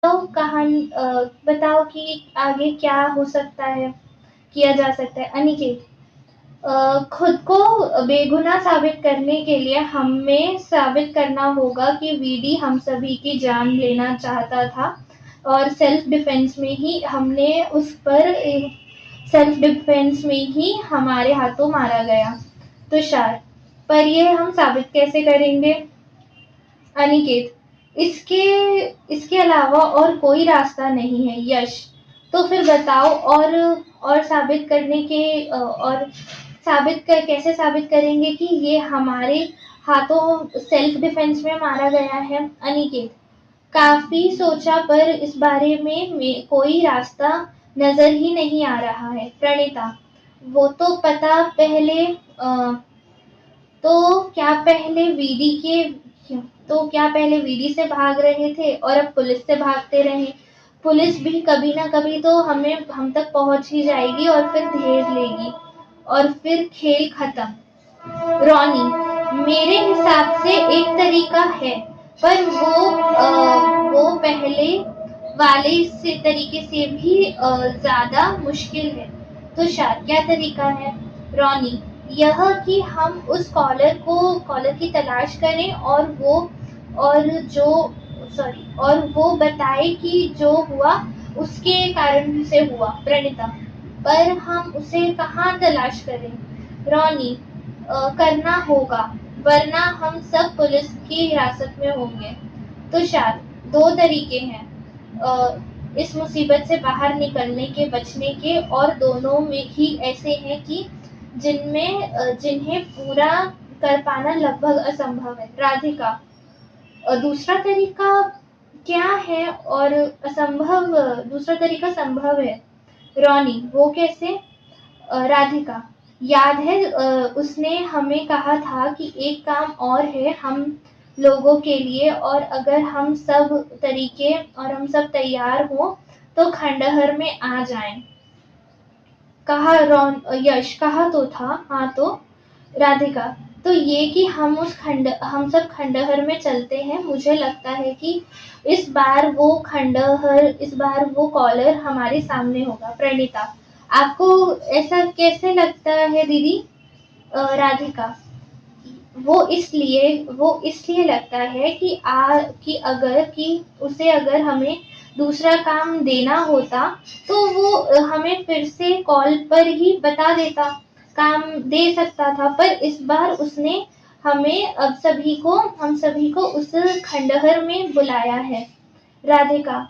तो बताओ कि आगे क्या हो सकता है, किया जा सकता है? अनिकेत, खुद को बेगुनाह साबित करने के लिए हमें साबित करना होगा कि वीडी हम सभी की जान लेना चाहता था और सेल्फ डिफेंस में ही हमारे हाथों मारा गया। तुषार, पर ये हम साबित कैसे करेंगे? अनिकेत, इसके इसके अलावा और कोई रास्ता नहीं है। यश, तो फिर बताओ, और साबित करने के और कैसे साबित करेंगे कि ये हमारे हाथों सेल्फ डिफेंस में मारा गया है? अनिकेत, काफी सोचा पर इस बारे में कोई रास्ता नजर ही नहीं आ रहा है। प्रणीता, वो तो पता पहले तो क्या पहले वीडी के तो क्या पहले वीडी से भाग रहे थे और अब पुलिस से भागते रहे? पुलिस भी कभी ना कभी तो हम तक पहुंच ही जाएगी और फिर घेर लेगी और फिर खेल खत्म। रॉनी, मेरे हिसाब से एक तरीका है, पर वो पहले वाले से तरीके से भी ज्यादा मुश्किल है। तुषार, क्या तरीका है? रॉनी, यह कि हम उस कॉलर की तलाश करें और जो और वो बताए कि जो हुआ उसके कारण से हुआ। प्रणीता, पर हम उसे कहाँ तलाश करें? रॉनी, करना होगा, वरना हम सब पुलिस की हिरासत में होंगे। तुषार, दो तरीके हैं इस मुसीबत से बाहर निकलने के, बचने के, और दोनों में ही ऐसे हैं कि जिन्हें पूरा कर पाना लगभग असंभव है। राधिका, दूसरा तरीका क्या है? और दूसरा तरीका संभव है। रॉनी, वो कैसे? राधिका, याद है उसने हमें कहा था कि एक काम और है हम लोगों के लिए, और अगर हम सब तैयार हो तो खंडहर में आ जाएं। यश, कहा तो था। हाँ तो? राधिका, तो ये कि हम सब खंडहर में चलते हैं। मुझे लगता है कि इस बार वो कॉलर हमारे सामने होगा। प्रणीता, आपको ऐसा कैसे लगता है दीदी? राधिका, वो इसलिए लगता है कि उसे अगर हमें दूसरा काम देना होता तो वो हमें फिर से कॉल पर ही बता देता, काम दे सकता था, पर इस बार उसने हम सभी को उस खंडहर में बुलाया है। राधिका,